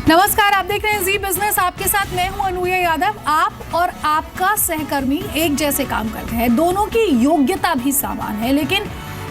नमस्कार, आप देख रहे हैं जी बिजनेस। आपके साथ मैं हूं अनूया यादव। आप और आपका सहकर्मी एक जैसे काम करते हैं, दोनों की योग्यता भी समान है, लेकिन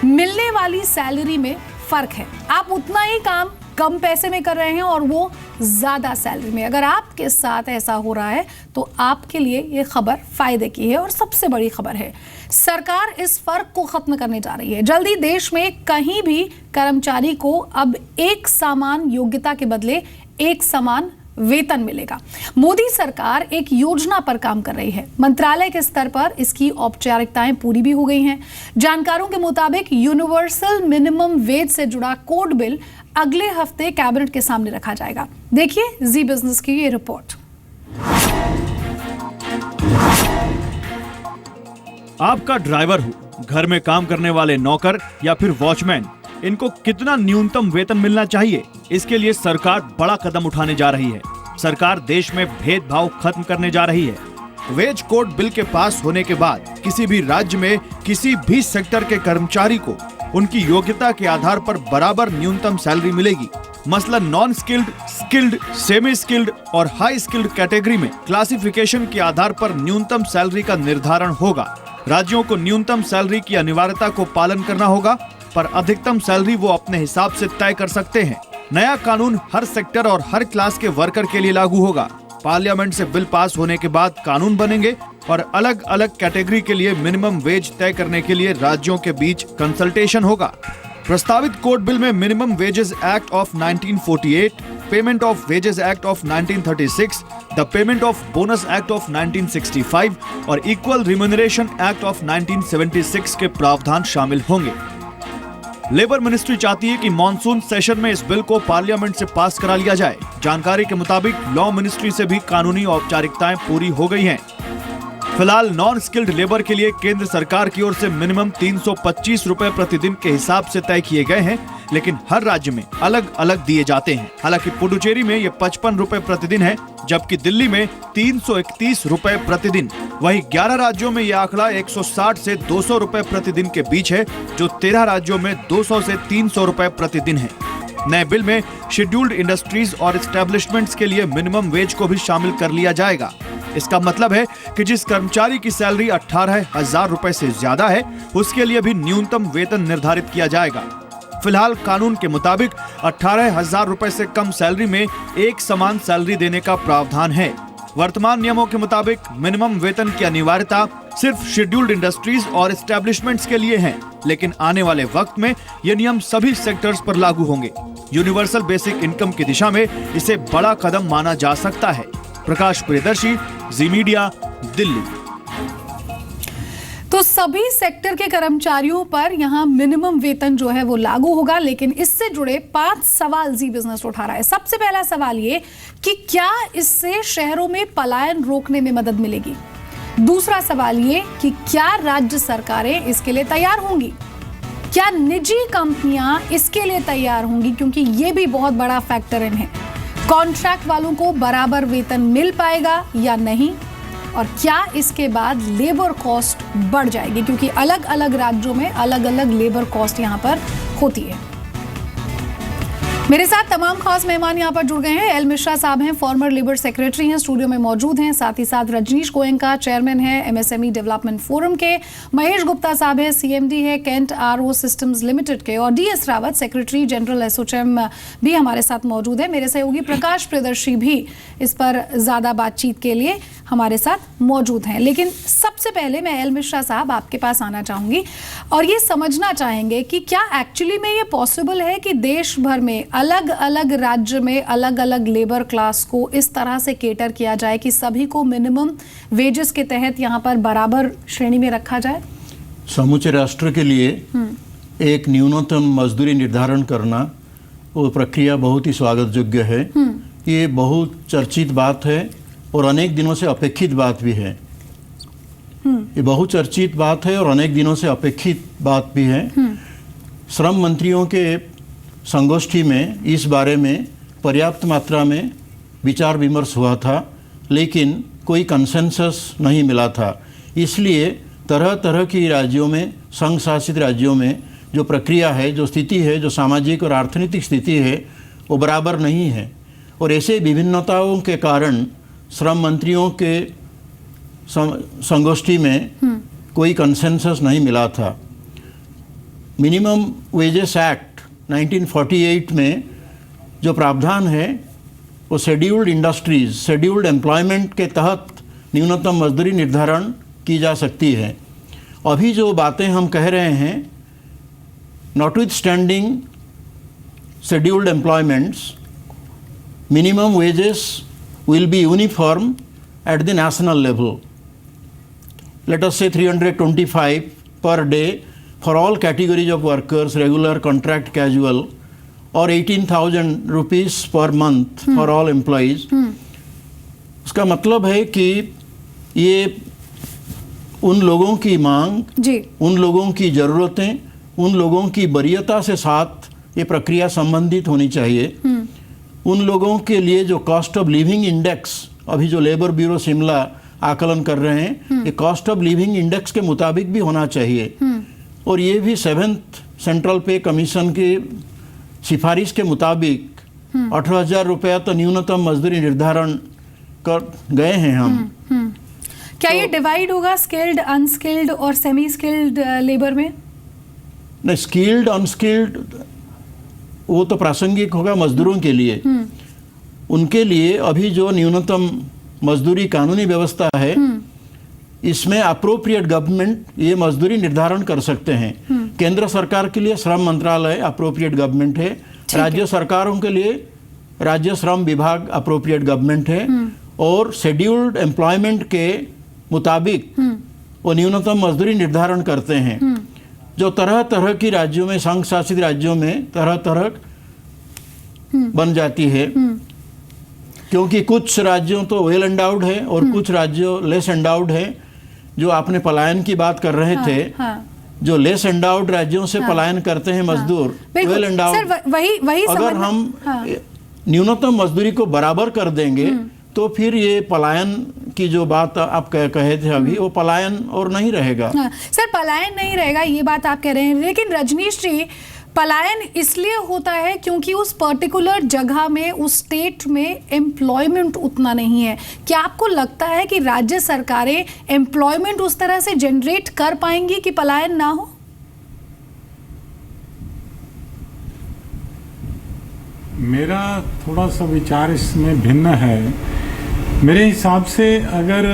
मिलने वाली सैलरी में फर्क है। आप उतना ही काम कम पैसे में कर रहे हैं और वो ज्यादा सैलरी में। अगर आपके साथ ऐसा हो रहा है तो आपके लिए ये खबर फायदे की है और सबसे बड़ी खबर है, सरकार इस फर्क को खत्म करने जा रही है। जल्दी देश में कहीं भी कर्मचारी को अब एक समान योग्यता के बदले एक समान वेतन मिलेगा। मोदी सरकार एक योजना पर काम कर रही है। मंत्रालय के स्तर पर इसकी औपचारिकताएं पूरी भी हो गई हैं। जानकारों के मुताबिक यूनिवर्सल मिनिमम वेज से जुड़ा कोड बिल अगले हफ्ते कैबिनेट के सामने रखा जाएगा। देखिए जी बिजनेस की ये रिपोर्ट। आपका ड्राइवर हो, घर में काम करने वाले नौकर या फिर वॉचमैन, इनको कितना न्यूनतम वेतन मिलना चाहिए, इसके लिए सरकार बड़ा कदम उठाने जा रही है। सरकार देश में भेदभाव खत्म करने जा रही है। वेज कोड बिल के पास होने के बाद किसी भी राज्य में किसी भी सेक्टर के कर्मचारी को उनकी योग्यता के आधार पर बराबर न्यूनतम सैलरी मिलेगी। मसलन non skilled, skilled, semi skilled और हाई स्किल्ड कैटेगरी में क्लासिफिकेशन के आधार पर न्यूनतम सैलरी का निर्धारण होगा। राज्यों को न्यूनतम सैलरी की अनिवार्यता को पालन करना होगा, पर अधिकतम सैलरी वो अपने हिसाब से तय कर सकते हैं। नया कानून हर सेक्टर और हर क्लास के वर्कर के लिए लागू होगा। पार्लियामेंट से बिल पास होने के बाद कानून बनेंगे और अलग अलग कैटेगरी के लिए मिनिमम वेज तय करने के लिए राज्यों के बीच कंसल्टेशन होगा। प्रस्तावित कोड बिल में minimum wages act of 1948, payment of wages act of 1936, the payment of bonus act of 1965 और इक्वल रिम्यूनरेशन एक्ट ऑफ 1976 के प्रावधान शामिल होंगे। लेबर मिनिस्ट्री चाहती है कि मॉनसून सेशन में इस बिल को पार्लियामेंट से पास करा लिया जाए। जानकारी के मुताबिक लॉ मिनिस्ट्री से भी कानूनी औपचारिकताएं पूरी हो गई हैं। फिलहाल नॉन स्किल्ड लेबर के लिए केंद्र सरकार की ओर से मिनिमम 325 रुपए प्रतिदिन के हिसाब से तय किए गए हैं, लेकिन हर राज्य में अलग अलग दिए जाते हैं। हालांकि पुडुचेरी में ये 55 रुपए प्रतिदिन है, जबकि दिल्ली में 331 रुपए प्रतिदिन। वहीं 11 राज्यों में यह आंकड़ा 160 से 200 रुपए प्रतिदिन के बीच है, जो 13 राज्यों में 200 से 300 रुपए प्रतिदिन है। नए बिल में शेड्यूल्ड इंडस्ट्रीज और एस्टेब्लिशमेंट्स के लिए मिनिमम वेज को भी शामिल कर लिया जाएगा। इसका मतलब है कि जिस कर्मचारी की सैलरी 18,000 रुपए से ज्यादा है, उसके लिए भी न्यूनतम वेतन निर्धारित किया जाएगा। फिलहाल कानून के मुताबिक 18,000 रुपए से कम सैलरी में एक समान सैलरी देने का प्रावधान है। वर्तमान नियमों के मुताबिक मिनिमम वेतन की अनिवार्यता सिर्फ शेड्यूल्ड इंडस्ट्रीज और एस्टेब्लिशमेंट्स के लिए है, लेकिन आने वाले वक्त में ये नियम सभी सेक्टर्स पर लागू होंगे। यूनिवर्सल बेसिक इनकम की दिशा में इसे बड़ा कदम माना जा सकता है। प्रकाश प्रियदर्शी, जी मीडिया, दिल्ली। तो सभी सेक्टर के कर्मचारियों पर यहाँ मिनिमम वेतन जो है वो लागू होगा, लेकिन इससे जुड़े 5 सवाल जी बिजनेस उठा रहा है। सबसे पहला सवाल ये कि क्या इससे शहरों में पलायन रोकने में मदद मिलेगी। दूसरा सवाल ये कि क्या राज्य सरकारें इसके लिए तैयार होंगी, क्या निजी कंपनियां इसके लिए तैयार होंगी, क्योंकि ये भी बहुत बड़ा फैक्टर इन है। कॉन्ट्रैक्ट वालों को बराबर वेतन मिल पाएगा या नहीं, और क्या इसके बाद लेबर कॉस्ट बढ़ जाएगी, क्योंकि अलग अलग राज्यों में अलग अलग लेबर कॉस्ट यहां पर होती है। मेरे साथ तमाम खास मेहमान यहां पर जुड़ गए हैं। एल मिश्रा साहब हैं, फॉर्मर लेबर सेक्रेटरी हैं, स्टूडियो में मौजूद हैं। साथ ही साथ रजनीश गोयनका चेयरमैन हैं एमएसएमई डेवलपमेंट फोरम के। महेश गुप्ता साहब हैं, सीएमडी है कैंट आरओ सिस्टम्स लिमिटेड के। और DS Rawat, secretary general ASSOCHAM भी हमारे साथ मौजूद है। मेरे सहयोगी प्रकाश प्रियदर्शी भी इस पर ज्यादा बातचीत के लिए हमारे साथ मौजूद हैं। लेकिन सबसे पहले मैं एल मिश्रा साहब आपके पास आना चाहूंगी और ये समझना चाहेंगे कि क्या एक्चुअली में ये पॉसिबल है कि देश भर में अलग अलग राज्य में अलग अलग लेबर क्लास को इस तरह से केटर किया जाए कि सभी को मिनिमम वेजेस के तहत यहाँ पर बराबर श्रेणी में रखा जाए। समूचे राष्ट्र के लिए एक न्यूनतम मजदूरी निर्धारण करना, वो प्रक्रिया बहुत ही स्वागत योग्य है। ये बहुत चर्चित बात है और अनेक दिनों से अपेक्षित बात भी है। ये बहुत चर्चित बात है और अनेक दिनों से अपेक्षित बात भी है। श्रम मंत्रियों के संगोष्ठी में इस बारे में पर्याप्त मात्रा में विचार विमर्श हुआ था, लेकिन कोई कंसेंसस नहीं मिला था। इसलिए तरह तरह की राज्यों में, संघ शासित राज्यों में जो प्रक्रिया है, जो स्थिति है, जो सामाजिक और अर्थनीतिक स्थिति है, वो बराबर नहीं है। और ऐसे विभिन्नताओं के कारण श्रम मंत्रियों के संगोष्ठी में कोई कंसेंसस नहीं मिला था। मिनिमम वेजेस एक्ट 1948 में जो प्रावधान है वो शेड्यूल्ड इंडस्ट्रीज, शेड्यूल्ड एम्प्लॉयमेंट के तहत न्यूनतम मजदूरी निर्धारण की जा सकती है। अभी जो बातें हम कह रहे हैं, notwithstanding scheduled employments, minimum wages will be uniform at the national level. Let us say 325 per day for all categories of workers, regular, contract, casual, or 18,000 rupees per month for all employees. उसका मतलब है कि ये उन लोगों की मांग जी, उन लोगों की ज़रूरतें, उन लोगों की वरीयता से साथ ये प्रक्रिया संबंधित होनी चाहिए। उन लोगों के लिए जो कॉस्ट ऑफ लिविंग इंडेक्स, अभी जो लेबर ब्यूरो शिमला आकलन कर रहे हैं, ये कॉस्ट ऑफ लिविंग इंडेक्स के मुताबिक भी होना चाहिए। और ये भी 7th सेंट्रल पे कमीशन की सिफारिश के मुताबिक 18,000 रुपया तो न्यूनतम मजदूरी निर्धारण कर गए हैं हम। क्या ये डिवाइड होगा स्किल्ड, अनस्किल्ड और सेमी स्किल्ड लेबर में? नहीं, स्किल्ड अनस्किल्ड वो तो प्रासंगिक होगा मजदूरों के लिए। उनके लिए अभी जो न्यूनतम मजदूरी कानूनी व्यवस्था है, इसमें अप्रोप्रिएट गवर्नमेंट ये मजदूरी निर्धारण कर सकते हैं। केंद्र सरकार के लिए श्रम मंत्रालय अप्रोप्रिएट गवर्नमेंट है, राज्य सरकारों के लिए राज्य श्रम विभाग अप्रोप्रिएट गवर्नमेंट है, और शेड्यूल्ड एम्प्लॉयमेंट के मुताबिक वो न्यूनतम मजदूरी निर्धारण करते हैं। जो तरह तरह की राज्यों में, संघ शासित राज्यों में तरह तरह बन जाती है, क्योंकि कुछ राज्यों तो वेल एंडाउड है और कुछ राज्यों लेस एंडाउड है। जो आपने पलायन की बात कर रहे थे, जो लेस एंडाउड राज्यों से पलायन करते हैं मजदूर, वेल एंडाउड, वही अगर हम न्यूनतम मजदूरी को बराबर कर देंगे तो फिर ये पलायन की जो बात आप कहे थे अभी, वो पलायन और नहीं रहेगा। सर, पलायन नहीं रहेगा ये बात आप कह रहे हैं, लेकिन रजनीश जी, पलायन इसलिए होता है क्योंकि उस पर्टिकुलर जगह में, उस स्टेट में एम्प्लॉयमेंट उतना नहीं है। क्या आपको लगता है कि राज्य सरकारें एम्प्लॉयमेंट उस तरह से जनरेट कर पाएंगी कि पलायन ना हो? मेरा थोड़ा सा विचार इसमें भिन्न है। मेरे हिसाब से अगर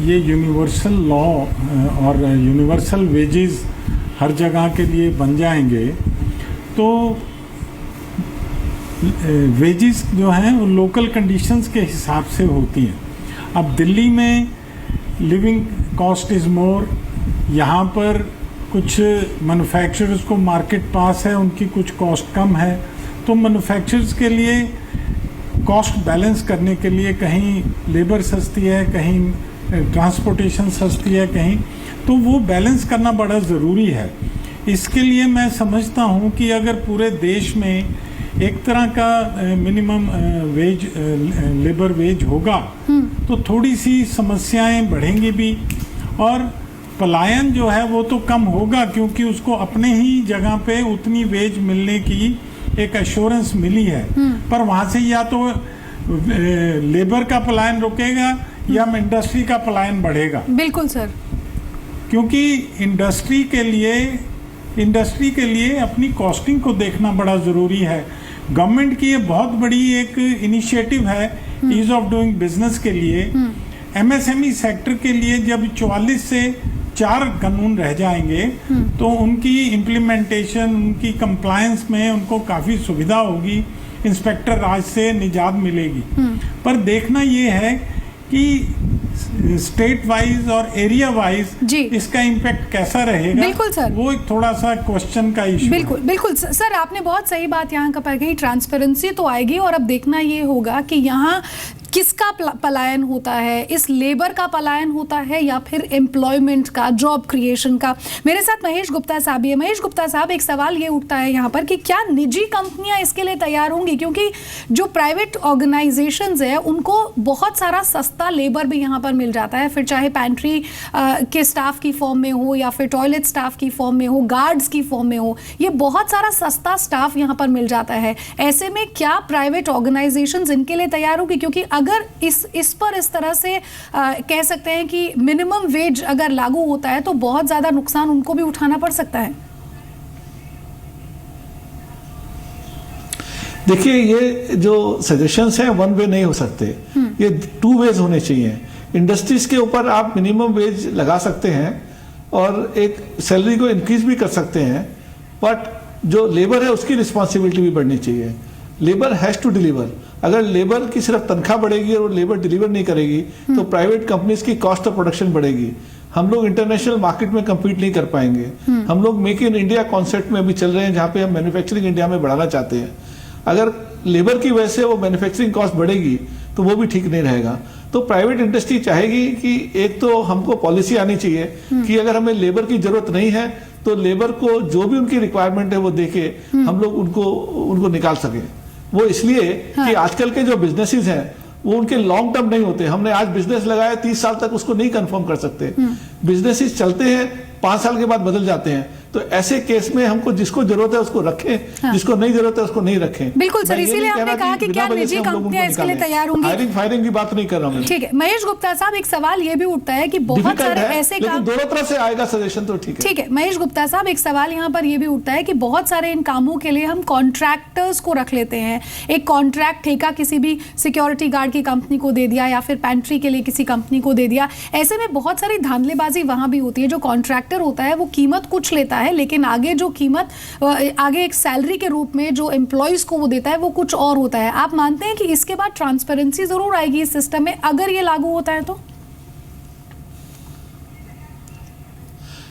ये यूनिवर्सल लॉ और यूनिवर्सल वेजेस हर जगह के लिए बन जाएंगे तो वेजेस जो हैं वो लोकल कंडीशंस के हिसाब से होती हैं। अब दिल्ली में लिविंग कॉस्ट इज़ मोर, यहाँ पर कुछ मैन्युफैक्चरर्स को मार्केट पास है, उनकी कुछ कॉस्ट कम है, तो मैन्युफैक्चरर्स के लिए कॉस्ट बैलेंस करने के लिए कहीं लेबर सस्ती है, कहीं ट्रांसपोर्टेशन सस्ती है, कहीं, तो वो बैलेंस करना बड़ा ज़रूरी है। इसके लिए मैं समझता हूँ कि अगर पूरे देश में एक तरह का मिनिमम वेज, लेबर वेज होगा तो थोड़ी सी समस्याएं बढ़ेंगी भी, और पलायन जो है वो तो कम होगा, क्योंकि उसको अपने ही जगह पे उतनी वेज मिलने की एक एश्योरेंस मिली है। पर वहाँ से या तो लेबर का पलायन रुकेगा या इंडस्ट्री का पलायन बढ़ेगा। बिल्कुल सर, क्योंकि इंडस्ट्री के लिए अपनी कॉस्टिंग को देखना बड़ा ज़रूरी है। गवर्नमेंट की ये बहुत बड़ी एक इनिशिएटिव है ईज ऑफ डूइंग बिजनेस के लिए। एमएसएमई सेक्टर के लिए जब 44 से 4 कानून रह जाएंगे तो उनकी इम्प्लीमेंटेशन, उनकी कंप्लायंस में उनको काफ़ी सुविधा होगी, इंस्पेक्टर राज से निजात मिलेगी। पर देखना ये है कि स्टेट वाइज और एरिया वाइज इसका इम्पैक्ट कैसा रहेगा। बिल्कुल सर, वो एक थोड़ा सा क्वेश्चन का इशू। बिल्कुल बिल्कुल सर, आपने बहुत सही बात यहाँ पर कही। ट्रांसपेरेंसी तो आएगी, और अब देखना ये होगा कि यहाँ किसका पलायन होता है, इस लेबर का पलायन होता है या फिर एम्प्लॉयमेंट का, जॉब क्रिएशन का? मेरे साथ महेश गुप्ता साहब भी है। महेश गुप्ता साहब, एक सवाल ये उठता है यहाँ पर कि क्या निजी कंपनियां इसके लिए तैयार होंगी? क्योंकि जो प्राइवेट ऑर्गेनाइजेशंस है उनको बहुत सारा सस्ता लेबर भी यहाँ पर मिल जाता है, फिर चाहे पैंट्री के स्टाफ की फॉर्म में हो या फिर टॉयलेट स्टाफ की फॉर्म में हो, गार्ड्स की फॉर्म में हो, ये बहुत सारा सस्ता स्टाफ यहाँ पर मिल जाता है। ऐसे में क्या प्राइवेट ऑर्गेनाइजेशंस इनके लिए तैयार होगी? क्योंकि अगर इस पर इस तरह से कह सकते हैं कि मिनिमम वेज अगर लागू होता है तो बहुत ज्यादा नुकसान उनको भी उठाना पड़ सकता है। देखिए, ये जो सजेशंस हैं वन वे नहीं हो सकते, ये टू वेज होने चाहिए। इंडस्ट्रीज के ऊपर आप मिनिमम वेज लगा सकते हैं और एक सैलरी को इंक्रीज भी कर सकते हैं, बट जो लेबर है उसकी रिस्पॉन्सिबिलिटी भी बढ़नी चाहिए। Labour has to deliver. अगर लेबर की सिर्फ तनख्वाह बढ़ेगी और लेबर डिलीवर नहीं करेगी तो प्राइवेट कंपनीज की कॉस्ट ऑफ प्रोडक्शन बढ़ेगी। हम लोग इंटरनेशनल मार्केट में कम्पीट नहीं कर पाएंगे। हम लोग मेक इन इंडिया कॉन्सेप्ट में भी चल रहे हैं, जहाँ पे हम मैन्युफैक्चरिंग इंडिया में बढ़ाना चाहते हैं। अगर लेबर की वजह से वो मैन्युफैक्चरिंग कॉस्ट बढ़ेगी तो वो भी ठीक नहीं रहेगा। तो प्राइवेट इंडस्ट्री चाहेगी कि एक तो हमको पॉलिसी आनी चाहिए कि अगर हमें लेबर की जरूरत नहीं है तो लेबर को जो भी उनकी रिक्वायरमेंट है वो देके हम लोग उनको निकाल सकें। वो इसलिए कि आजकल के जो बिजनेसेस हैं वो उनके लॉन्ग टर्म नहीं होते। हमने आज बिजनेस लगाया 30 साल तक उसको नहीं कंफर्म कर सकते। बिजनेसेस चलते हैं, 5 साल के बाद बदल जाते हैं। तो ऐसे केस में हमको जिसको जरूरत है उसको रखें, जिसको नहीं जरूरत है उसको नहीं रखें। बिल्कुल सर, इसीलिए हमने कहा कि क्या निजी कंपनियां इसके लिए तैयार होंगी? हायरिंग फायरिंग की बात नहीं कर रहा हूं। ठीक है महेश गुप्ता साहब, एक सवाल ये भी उठता है कि बहुत सारे ऐसे काम, दोनों तरफ से आएगा सजेशन तो ठीक है। महेश गुप्ता साहब, एक सवाल यहाँ पर ये भी उठता है कि बहुत सारे इन कामों के लिए हम कॉन्ट्रैक्टर्स को रख लेते हैं। एक कॉन्ट्रैक्ट ठेका किसी भी सिक्योरिटी गार्ड की कंपनी को दे दिया या फिर पैंट्री के लिए किसी कंपनी को दे दिया। ऐसे में बहुत सारी धांधलेबाजी वहां भी होती है। जो कॉन्ट्रैक्टर होता है वो कीमत कुछ लेता है, लेकिन आगे जो कीमत आगे एक सैलरी के रूप में जो एम्प्लॉइज को वो देता है वो कुछ और होता है। आप मानते हैं कि इसके बाद ट्रांसपेरेंसी जरूर आएगी इस सिस्टम में अगर ये लागू होता है तो?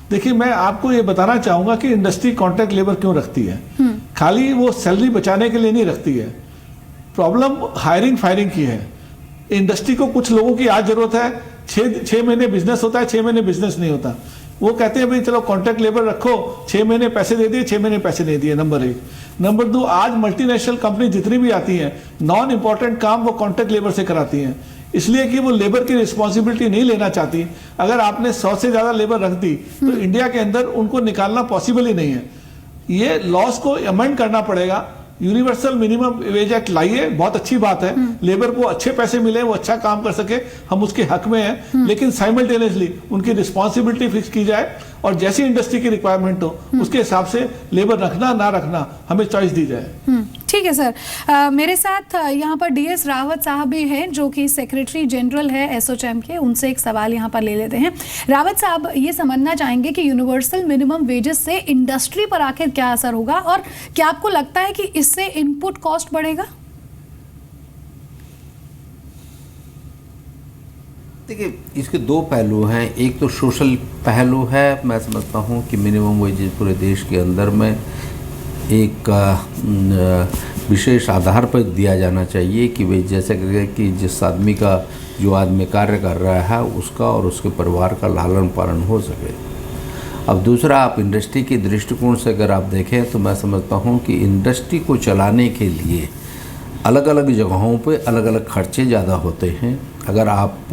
देखिए, मैं आपको ये बताना चाहूंगा कि इंडस्ट्री कॉन्ट्रैक्ट लेबर क्यों रखती है। खाली वो सैलरी बचाने के लिए नहीं रखती है। प्रॉब्लम हायरिंग फायरिंग की है। इंडस्ट्री को कुछ लोगों की आज जरूरत है, 6 महीने बिजनेस होता है, 6 महीने बिजनेस नहीं होता। वो कहते हैं भाई चलो कॉन्ट्रैक्ट लेबर रखो, 6 महीने पैसे दे दिए, 6 महीने पैसे नहीं दिए। नंबर 1। नंबर 2, आज मल्टीनेशनल कंपनी जितनी भी आती हैं नॉन इंपॉर्टेंट काम वो कॉन्ट्रैक्ट लेबर से कराती हैं, इसलिए कि वो लेबर की रिस्पॉन्सिबिलिटी नहीं लेना चाहती। अगर आपने 100 से ज्यादा लेबर रख दी तो इंडिया के अंदर उनको निकालना पॉसिबल ही नहीं है। ये लॉस को अमेंड करना पड़ेगा। यूनिवर्सल मिनिमम वेज एक्ट लाइए, बहुत अच्छी बात है। लेबर को अच्छे पैसे मिले, वो अच्छा काम कर सके, हम उसके हक में हैं। लेकिन साइमल्टेनियसली उनकी रिस्पॉन्सिबिलिटी फिक्स की जाए और जैसी इंडस्ट्री की रिक्वायरमेंट हो उसके हिसाब से लेबर रखना ना रखना हमें चॉइस दी जाए। ठीक है सर। मेरे साथ यहाँ पर DS रावत साहब भी हैं जो कि सेक्रेटरी जनरल है एसोचैम के। उनसे एक सवाल यहाँ पर ले लेते हैं। रावत साहब, ये समझना चाहेंगे कि यूनिवर्सल मिनिमम वेजेस से इंडस्ट्री पर आखिर क्या असर होगा और क्या आपको लगता है कि इससे इनपुट कॉस्ट बढ़ेगा? देखिए, इसके 2 पहलू हैं। एक तो सोशल पहलू है। मैं समझता हूँ कि मिनिमम वेजेस पूरे देश के अंदर में एक विशेष आधार पर दिया जाना चाहिए कि वे जैसे कि जिस आदमी का जो आदमी कार्य कर रहा है उसका और उसके परिवार का लालन पालन हो सके। अब दूसरा, आप इंडस्ट्री के दृष्टिकोण से अगर आप देखें तो मैं समझता हूँ कि इंडस्ट्री को चलाने के लिए अलग अलग जगहों पे अलग अलग खर्चे ज़्यादा होते हैं। अगर आप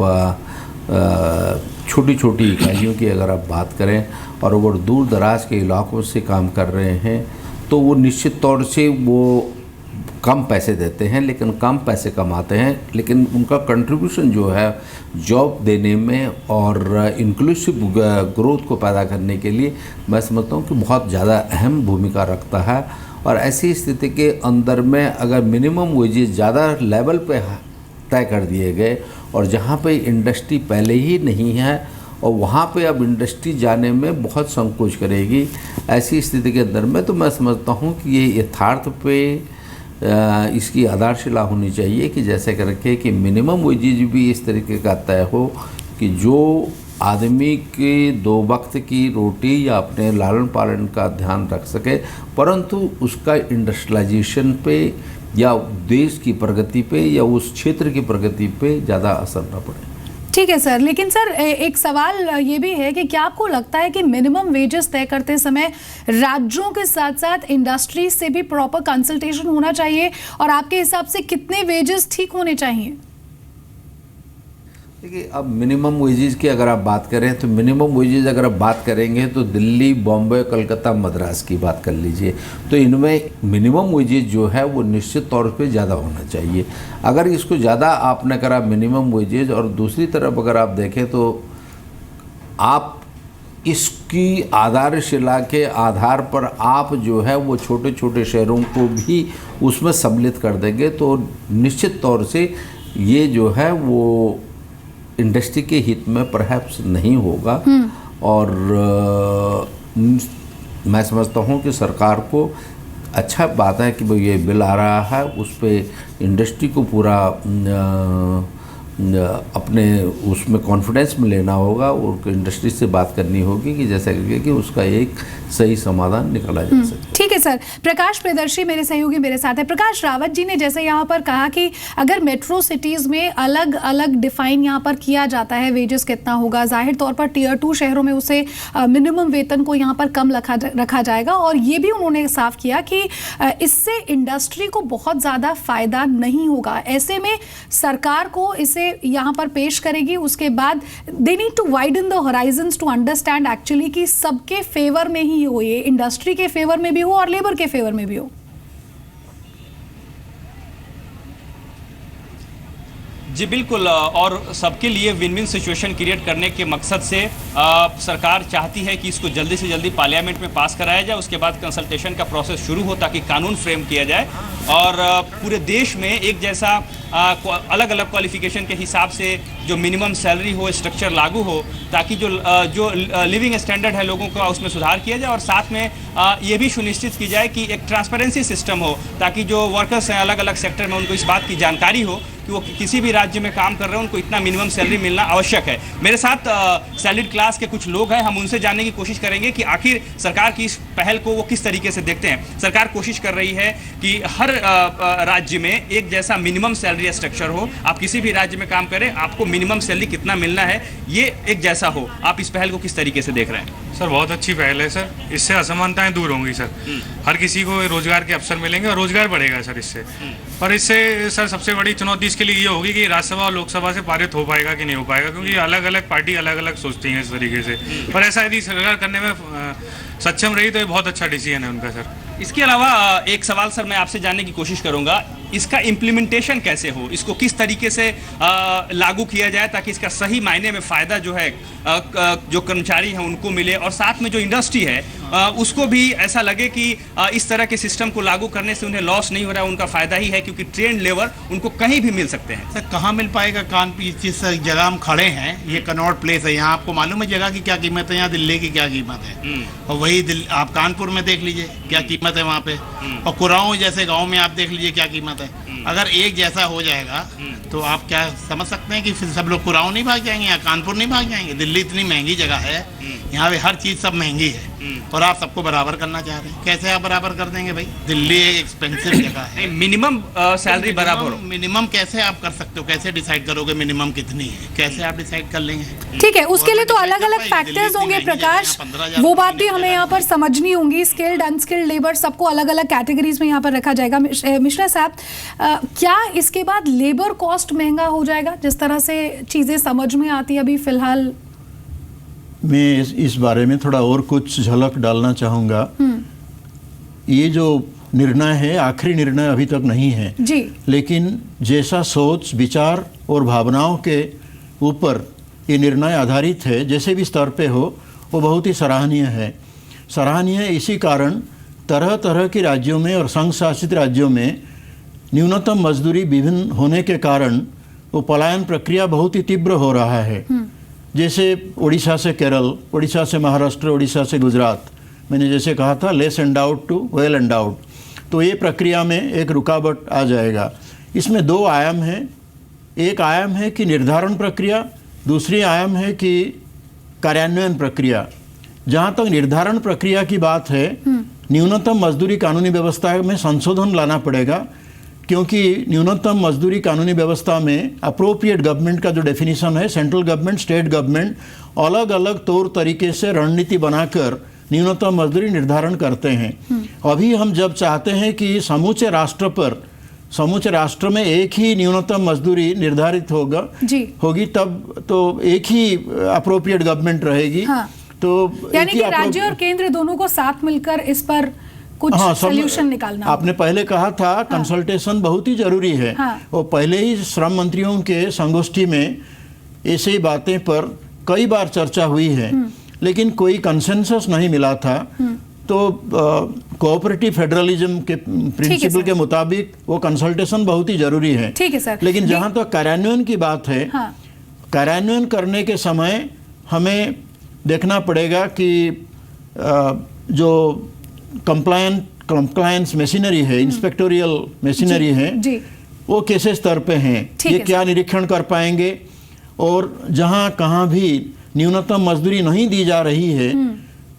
छोटी छोटी इकाइयों की अगर आप बात करें और वो दूर दराज के इलाकों से काम कर रहे हैं तो वो निश्चित तौर से वो कम पैसे देते हैं, लेकिन कम पैसे कमाते हैं, लेकिन उनका कंट्रीब्यूशन जो है जॉब देने में और इंक्लूसिव ग्रोथ को पैदा करने के लिए मैं समझता हूँ कि बहुत ज़्यादा अहम भूमिका रखता है। और ऐसी स्थिति के अंदर में अगर मिनिमम वेजेस ज़्यादा लेवल पे तय कर दिए गए और जहाँ पे इंडस्ट्री पहले ही नहीं है और वहाँ पे अब इंडस्ट्री जाने में बहुत संकोच करेगी, ऐसी स्थिति के अंदर में तो मैं समझता हूँ कि ये यथार्थ पे इसकी आधारशिला होनी चाहिए कि जैसे करके कि मिनिमम वेजेज भी इस तरीके का तय हो कि जो आदमी के 2 वक्त की रोटी या अपने लालन पालन का ध्यान रख सके, परंतु उसका इंडस्ट्रियलाइजेशन पे या देश की प्रगति पे या उस क्षेत्र की प्रगति पे ज़्यादा असर न पड़े। ठीक है सर, लेकिन सर एक सवाल ये भी है कि क्या आपको लगता है कि मिनिमम वेजेस तय करते समय राज्यों के साथ साथ इंडस्ट्री से भी प्रॉपर कंसल्टेशन होना चाहिए, और आपके हिसाब से कितने वेजेस ठीक होने चाहिए? देखिए, अब मिनिमम वेजेस की अगर आप बात करें तो मिनिमम वेजेस अगर आप बात करेंगे तो दिल्ली, बॉम्बे, कलकत्ता, मद्रास की बात कर लीजिए, तो इनमें मिनिमम वेजेस जो है वो निश्चित तौर पे ज़्यादा होना चाहिए। अगर इसको ज़्यादा आपने करा मिनिमम वेजेस, और दूसरी तरफ अगर आप देखें तो आप इसकी आधारशिला के आधार पर आप जो है वो छोटे छोटे शहरों को भी उसमें सम्मिलित कर देंगे तो निश्चित तौर से ये जो है वो इंडस्ट्री के हित में परहैप्स नहीं होगा। और मैं समझता हूँ कि सरकार को अच्छा बात है कि भाई ये बिल आ रहा है, उस पर इंडस्ट्री को पूरा अपने उसमें कॉन्फिडेंस में लेना होगा और इंडस्ट्री से बात करनी होगी कि जैसे कि उसका एक सही समाधान निकाला जा सके। ठीक है सर। प्रकाश प्रियदर्शी मेरे सहयोगी मेरे साथ है। प्रकाश रावत जी ने जैसे यहाँ पर कहा कि अगर मेट्रो सिटीज में अलग अलग डिफाइन यहाँ पर किया जाता है वेजेस कितना होगा, जाहिर तौर पर टियर 2 शहरों में उसे मिनिमम वेतन को यहाँ पर कम रखा जाएगा, और ये भी उन्होंने साफ किया कि इससे इंडस्ट्री को बहुत ज़्यादा फायदा नहीं होगा। ऐसे में सरकार को इसे यहाँ पर पेश करेगी, उसके बाद they need to widen the horizons to understand actually कि सबके फेवर में ही हो, ये इंडस्ट्री के फेवर में भी हो और लेबर के फेवर में भी हो। जी बिल्कुल, और सबके लिए विन विन सिचुएशन क्रिएट करने के मकसद से सरकार चाहती है कि इसको जल्दी से जल्दी पार्लियामेंट में पास कराया जाए, उसके बाद कंसल्टेशन का प्रोसेस शुरू हो ताकि कानून फ्रेम किया जाए और पूरे देश में एक जैसा अलग अलग क्वालिफिकेशन के हिसाब से जो मिनिमम सैलरी हो, स्ट्रक्चर लागू हो, ताकि जो लिविंग स्टैंडर्ड है लोगों का उसमें सुधार किया जाए और साथ में ये भी सुनिश्चित की जाए कि एक ट्रांसपेरेंसी सिस्टम हो ताकि जो वर्कर्स हैं अलग अलग सेक्टर में उनको इस बात की जानकारी हो कि वो किसी भी राज्य में काम कर रहे हैं उनको इतना मिनिमम सैलरी मिलना आवश्यक है। मेरे साथ सैलरीड क्लास के कुछ लोग हैं, हम उनसे जानने की कोशिश करेंगे कि आखिर सरकार की इस पहल को वो किस तरीके से देखते हैं। सरकार कोशिश कर रही है कि हर राज्य में एक जैसा मिनिमम सैलरी स्ट्रक्चर हो, आप किसी भी राज्य में काम करें आपको मिनिमम सैलरी कितना मिलना है ये एक जैसा हो। आप इस पहल को किस तरीके से देख रहे हैं? सर बहुत अच्छी पहल है सर, इससे असमानताएं दूर होंगी सर, हर किसी को रोजगार के अवसर मिलेंगे और रोजगार बढ़ेगा सर इससे। पर इससे सर सबसे बड़ी चुनौती इसके लिए ये होगी कि राज्यसभा और लोकसभा से पारित हो पाएगा कि नहीं हो पाएगा, क्योंकि अलग अलग पार्टी अलग अलग सोचती हैं इस तरीके से। पर ऐसा यदि सरकार करने में सक्षम रही तो ये बहुत अच्छा डिसीजन है उनका सर। इसके अलावा एक सवाल सर मैं आपसे जानने की कोशिश करूंगा, इसका इम्प्लीमेंटेशन कैसे हो, इसको किस तरीके से लागू किया जाए ताकि इसका सही मायने में फ़ायदा जो है जो कर्मचारी हैं उनको मिले और साथ में जो इंडस्ट्री है उसको भी ऐसा लगे कि इस तरह के सिस्टम को लागू करने से उन्हें लॉस नहीं हो रहा है, उनका फ़ायदा ही है क्योंकि ट्रेंड लेबर उनको कहीं भी मिल सकते हैं। सर कहाँ मिल पाएगा? कानपुर जिस जगह हम खड़े हैं ये कनॉट प्लेस है, यहाँ आपको मालूम है जगह की क्या कीमत है, यहाँ दिल्ली की क्या कीमत है, और वही आप कानपुर में देख लीजिए क्या कीमत है वहाँ पे, और कुराओं जैसे गाँव में आप देख लीजिए क्या कीमत है। अगर एक जैसा हो जाएगा तो आप क्या समझ सकते हैं कि फिर सब लोग कुराओं नहीं भाग जाएंगे या कानपुर नहीं भाग जाएंगे? दिल्ली इतनी महंगी जगह है, यहाँ पे हर चीज़ सब महंगी है और आप सबको बराबर करना चाह रहे हैं। कैसे आप बराबर कर देंगे भाई? दिल्ली एक एक्सपेंसिव जगह है। मिनिमम सैलरी बराबर हो, मिनिमम कैसे आप कर सकते हो? कैसे डिसाइड करोगे मिनिमम कितनी है? कैसे आप डिसाइड कर लेंगे? ठीक है, उसके लिए तो अलग अलग फैक्टर्स होंगे प्रकाश, वो बात भी हमें यहाँ पर समझनी होंगी। स्किल्ड अनस्किल्ड लेबर सबको अलग अलग कैटेगरीज में यहाँ पर रखा जाएगा। मिश्रा साहब, क्या इसके बाद लेबर कॉस्ट महंगा हो जाएगा जिस तरह से चीज़ें समझ में आती है अभी फिलहाल? मैं इस बारे में थोड़ा और कुछ झलक डालना चाहूँगा। ये जो निर्णय है आखिरी निर्णय अभी तक नहीं है जी, लेकिन जैसा सोच विचार और भावनाओं के ऊपर ये निर्णय आधारित है, जैसे भी स्तर पे हो वो बहुत ही सराहनीय है। सराहनीय इसी कारण तरह तरह के राज्यों में और संघ शासित राज्यों में न्यूनतम मजदूरी विभिन्न होने के कारण वो पलायन प्रक्रिया बहुत ही तीव्र हो रहा है। जैसे उड़ीसा से केरल, उड़ीसा से महाराष्ट्र, उड़ीसा से गुजरात, मैंने जैसे कहा था less endowed to well endowed, तो ये प्रक्रिया में एक रुकावट आ जाएगा। इसमें दो आयाम हैं, एक आयाम है कि निर्धारण प्रक्रिया, दूसरी आयाम है कि कार्यान्वयन प्रक्रिया। जहाँ तक निर्धारण प्रक्रिया की बात है, न्यूनतम मजदूरी कानूनी व्यवस्था में संशोधन लाना पड़ेगा क्योंकि न्यूनतम मजदूरी कानूनी व्यवस्था में अप्रोप्रिएट गवर्नमेंट का जो डेफिनेशन है, सेंट्रल गवर्नमेंट, स्टेट गवर्नमेंट अलग अलग तौर तरीके से रणनीति बनाकर न्यूनतम मजदूरी निर्धारण करते हैं। अभी हम जब चाहते हैं कि समूचे राष्ट्र में एक ही न्यूनतम मजदूरी निर्धारित होगी, तब तो एक ही अप्रोप्रिएट गवर्नमेंट रहेगी। हाँ। तो यानी कि राज्य और केंद्र दोनों को साथ मिलकर इस पर कुछ सॉल्यूशन निकालना। आपने पहले कहा था कंसल्टेशन बहुत ही जरूरी है। और पहले ही श्रम मंत्रियों के संगोष्ठी में ऐसी बातें पर कई बार चर्चा हुई है, लेकिन कोई कंसेंसस नहीं मिला था। तो कोऑपरेटिव फेडरलिज्म के प्रिंसिपल के मुताबिक वो कंसल्टेशन बहुत ही जरूरी है। ठीक है सर। लेकिन जहां तो कार्यान्वयन की बात है, कार्यान्वयन करने के समय हमें देखना पड़ेगा कि जो कंप्लायंस मशीनरी है, इंस्पेक्टोरियल मशीनरी है, वो कैसे स्तर पे हैं, ये क्या निरीक्षण कर पाएंगे, और जहां कहां भी न्यूनतम मजदूरी नहीं दी जा रही है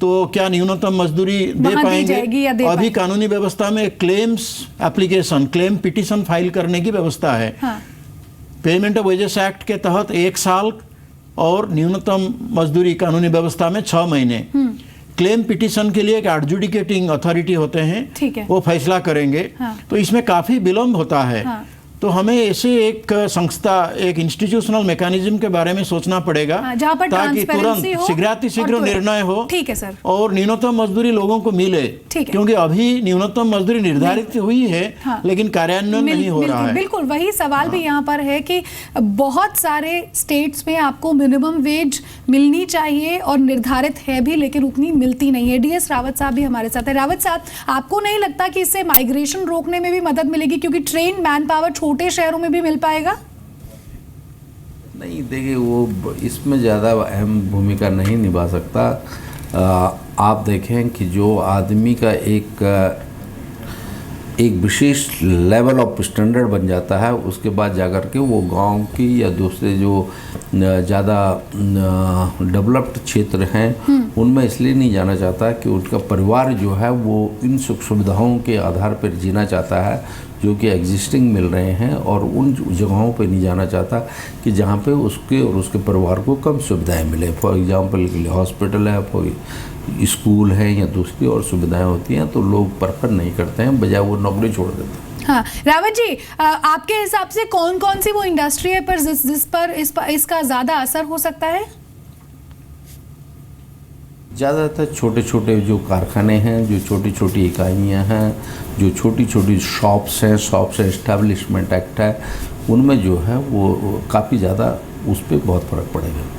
तो क्या न्यूनतम मजदूरी दे पाएंगे। अभी कानूनी व्यवस्था में क्लेम पिटीशन फाइल करने की व्यवस्था है। पेमेंट ऑफ वेजेस एक्ट के तहत 1 साल और न्यूनतम मजदूरी कानूनी व्यवस्था में 6 महीने। क्लेम पिटीशन के लिए एक एडजुडिकेटिंग अथॉरिटी होते हैं, वो फैसला करेंगे। तो इसमें काफी विलंब होता है। तो हमें ऐसे एक संस्था, एक इंस्टीट्यूशनल मैकेनिज्म के बारे में सोचना पड़ेगा, ताकि तुरंत शीघ्र निर्णय हो। ठीक है सर। और न्यूनतम मजदूरी लोगों को मिले, क्योंकि अभी न्यूनतम मजदूरी निर्धारित हुई है, लेकिन कार्यान्वयन नहीं हो रहा है। बिल्कुल वही सवाल भी यहाँ पर है कि बहुत सारे स्टेट्स में आपको मिनिमम वेज मिलनी चाहिए और निर्धारित है भी, लेकिन उतनी मिलती नहीं है। DS रावत साहब भी हमारे साथ है। रावत साहब, आपको नहीं लगता कि इससे माइग्रेशन रोकने में भी मदद मिलेगी, क्योंकि ट्रेन मैन पावर छोटे शहरों में भी मिल पाएगा? नहीं, देखिए वो इसमें ज़्यादा अहम भूमिका नहीं निभा सकता। आप देखें कि जो आदमी का एक विशेष लेवल ऑफ स्टैंडर्ड बन जाता है, उसके बाद जाकर के वो गांव की या दूसरे जो ज़्यादा डेवलप्ड क्षेत्र हैं उनमें इसलिए नहीं जाना चाहता कि उनका परिवार जो है वो इन सुख सुविधाओं के आधार पर जीना चाहता है जो कि एग्जिस्टिंग मिल रहे हैं, और उन जगहों पे नहीं जाना चाहता कि जहाँ पे उसके और उसके परिवार को कम सुविधाएं मिले। फॉर एग्जांपल के लिए हॉस्पिटल है, स्कूल है या दूसरी और सुविधाएं होती हैं, तो लोग प्रेफर नहीं करते हैं, बजाय वो नौकरी छोड़ देते हैं। हाँ रावत जी, आपके हिसाब से कौन कौन सी वो इंडस्ट्री है पर जिस पर इसका ज़्यादा असर हो सकता है? ज़्यादातर छोटे छोटे जो कारखाने हैं, जो छोटी छोटी इकाइयाँ हैं, जो छोटी छोटी शॉप्स हैं, शॉप्स एस्टैब्लिशमेंट एक्ट है, उनमें जो है वो काफ़ी ज़्यादा उस पर बहुत फ़र्क पड़ेगा।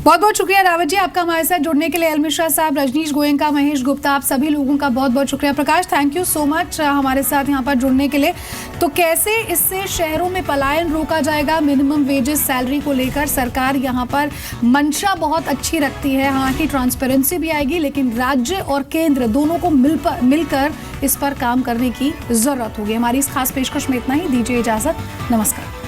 बहुत बहुत शुक्रिया रावत जी आपका हमारे साथ जुड़ने के लिए। एल मिश्रा साहब, रजनीश गोयनका, महेश गुप्ता, आप सभी लोगों का बहुत बहुत शुक्रिया। प्रकाश, थैंक यू सो मच हमारे साथ यहाँ पर जुड़ने के लिए। तो कैसे इससे शहरों में पलायन रोका जाएगा, मिनिमम वेजेस सैलरी को लेकर सरकार यहाँ पर मंशा बहुत अच्छी रखती है, हाँ की ट्रांसपेरेंसी भी आएगी, लेकिन राज्य और केंद्र दोनों को मिलकर इस पर काम करने की जरूरत होगी। हमारी इस खास पेशकश में इतना ही। दीजिए इजाजत, नमस्कार।